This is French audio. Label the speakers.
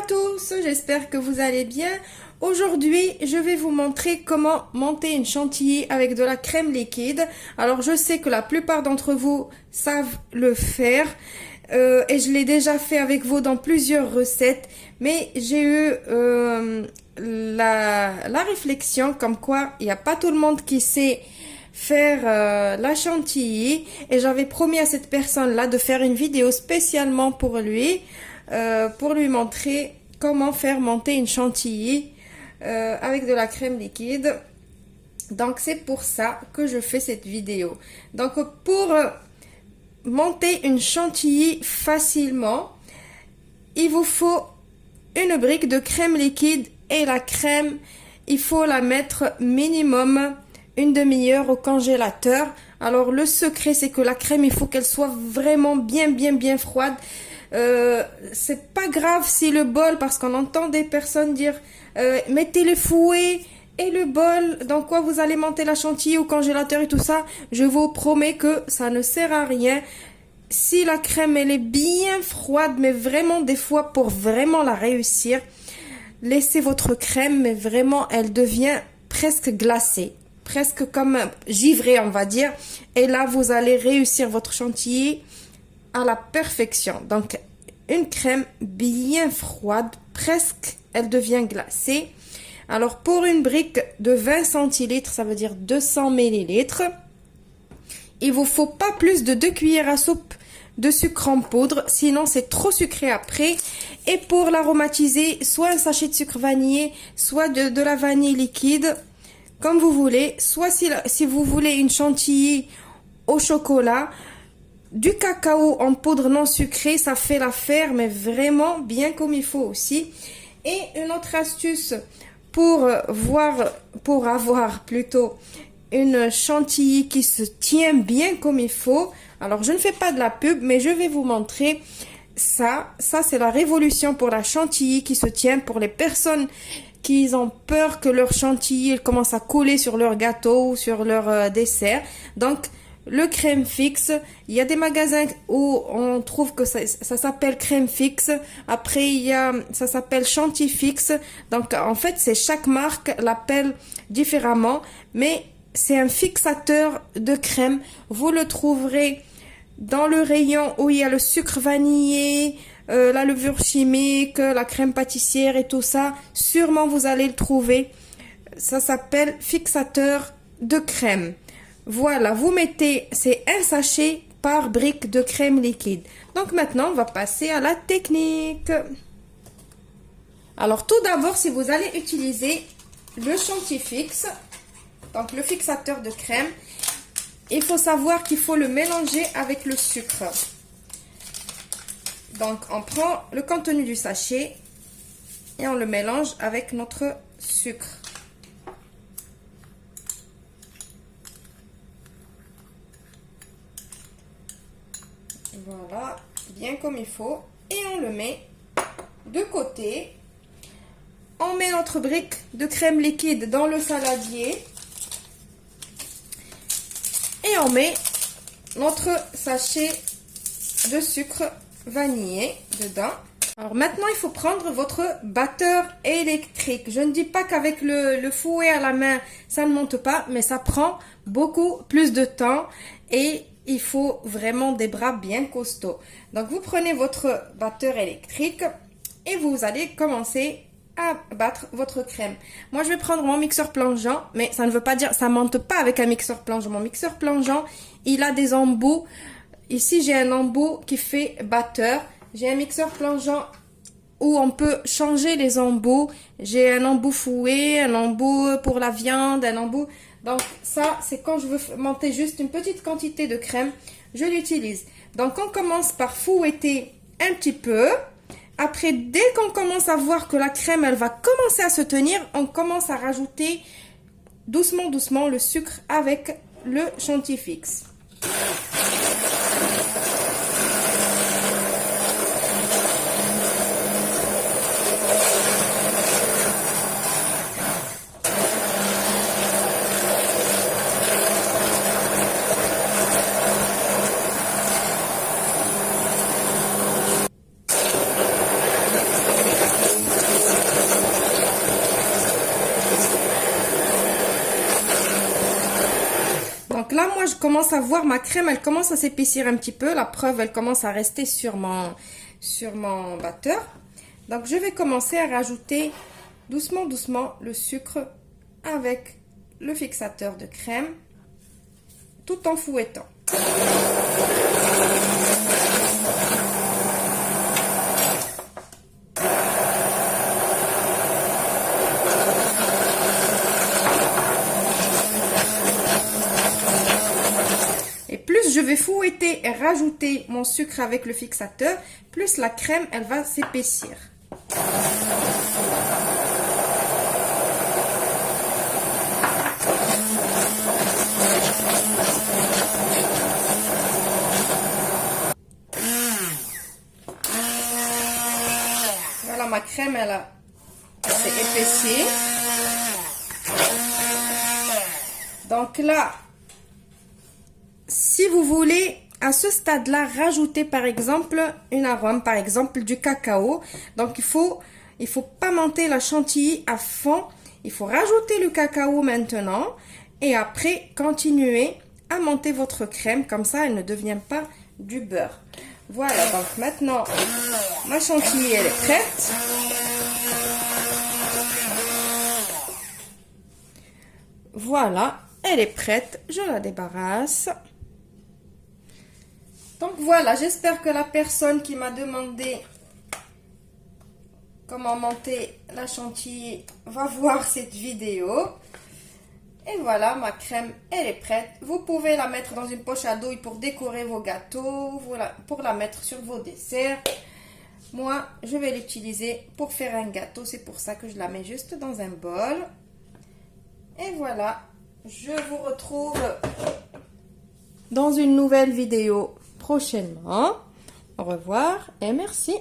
Speaker 1: à tous, j'espère que vous allez bien. Aujourd'hui, je vais vous montrer comment monter une chantilly avec de la crème liquide. Alors, je sais que la plupart d'entre vous savent le faire et je l'ai déjà fait avec vous dans plusieurs recettes. Mais j'ai eu la réflexion comme quoi il n'y a pas tout le monde qui sait faire la chantilly. Et j'avais promis à cette personne-là de faire une vidéo spécialement pour lui montrer comment faire monter une chantilly avec de la crème liquide. Donc c'est pour ça que je fais cette vidéo. Donc pour monter une chantilly facilement, il vous faut une brique de crème liquide et la crème, il faut la mettre minimum une demi-heure au congélateur. Alors le secret, c'est que la crème, il faut qu'elle soit vraiment bien froide. C'est pas grave si le bol, parce qu'on entend des personnes dire mettez le fouet et le bol dans quoi vous allez monter la chantilly au congélateur et tout ça. Je vous promets que ça ne sert à rien. Si la crème elle est bien froide, mais vraiment des fois pour vraiment la réussir, laissez votre crème, mais vraiment elle devient presque glacée, presque comme givrée on va dire, et là vous allez réussir votre chantilly à la perfection. Donc une crème bien froide, presque elle devient glacée. Alors pour une brique de 20 centilitres, ça veut dire 200 millilitres, il vous faut pas plus de 2 cuillères à soupe de sucre en poudre, sinon c'est trop sucré après. Et pour l'aromatiser, soit un sachet de sucre vanillé, soit de la vanille liquide, comme vous voulez. Soit si vous voulez une chantilly au chocolat, du cacao en poudre non sucrée, ça fait l'affaire, mais vraiment bien comme il faut aussi. Et une autre astuce pour avoir plutôt une chantilly qui se tient bien comme il faut. Alors je ne fais pas de la pub, mais je vais vous montrer ça. Ça c'est la révolution pour la chantilly qui se tient, pour les personnes qui ont peur que leur chantilly commence à couler sur leur gâteau ou sur leur dessert. Donc le crème fixe, il y a des magasins où on trouve que ça s'appelle crème fixe. Après ça s'appelle chantilly fixe. Donc en fait c'est chaque marque l'appelle différemment, mais c'est un fixateur de crème. Vous le trouverez dans le rayon où il y a le sucre vanillé, la levure chimique, la crème pâtissière et tout ça. Sûrement vous allez le trouver. Ça s'appelle fixateur de crème. Voilà, vous mettez, c'est un sachet par brique de crème liquide. Donc maintenant, on va passer à la technique. Alors tout d'abord, si vous allez utiliser le chantilly fixe, donc le fixateur de crème, il faut savoir qu'il faut le mélanger avec le sucre. Donc on prend le contenu du sachet et on le mélange avec notre sucre. Voilà, bien comme il faut. Et on le met de côté. On met notre brique de crème liquide dans le saladier. Et on met notre sachet de sucre vanillé dedans. Alors maintenant, il faut prendre votre batteur électrique. Je ne dis pas qu'avec le fouet à la main, ça ne monte pas, mais ça prend beaucoup plus de temps et il faut vraiment des bras bien costauds. Donc vous prenez votre batteur électrique et vous allez commencer à battre votre crème. Moi je vais prendre mon mixeur plongeant, mais ça ne veut pas dire, ça monte pas avec un mixeur plongeant. Mon mixeur plongeant, il a des embouts. Ici j'ai un embout qui fait batteur. J'ai un mixeur plongeant où on peut changer les embouts. J'ai un embout fouet, un embout pour la viande, un embout. Donc ça, c'est quand je veux monter juste une petite quantité de crème, je l'utilise. Donc on commence par fouetter un petit peu. Après, dès qu'on commence à voir que la crème, elle va commencer à se tenir, on commence à rajouter doucement le sucre avec le chantilly fixe. moi, je commence à voir ma crème, elle commence à s'épaissir un petit peu. La preuve, elle commence à rester sur mon batteur. Donc, je vais commencer à rajouter doucement, doucement le sucre avec le fixateur de crème, tout en fouettant. Et plus je vais fouetter et rajouter mon sucre avec le fixateur, plus la crème, elle va s'épaissir. Voilà, ma crème, elle s'est épaissie. Donc là, si vous voulez à ce stade-là rajouter par exemple une arôme, par exemple du cacao, donc il faut pas monter la chantilly à fond, il faut rajouter le cacao maintenant et après continuer à monter votre crème, comme ça elle ne devient pas du beurre. Voilà, donc maintenant ma chantilly elle est prête. Voilà, elle est prête, je la débarrasse. Donc voilà, j'espère que la personne qui m'a demandé comment monter la chantilly va voir cette vidéo. Et voilà, ma crème, elle est prête. Vous pouvez la mettre dans une poche à douille pour décorer vos gâteaux, voilà, pour la mettre sur vos desserts. Moi, je vais l'utiliser pour faire un gâteau, c'est pour ça que je la mets juste dans un bol. Et voilà, je vous retrouve dans une nouvelle vidéo prochainement. Au revoir et merci.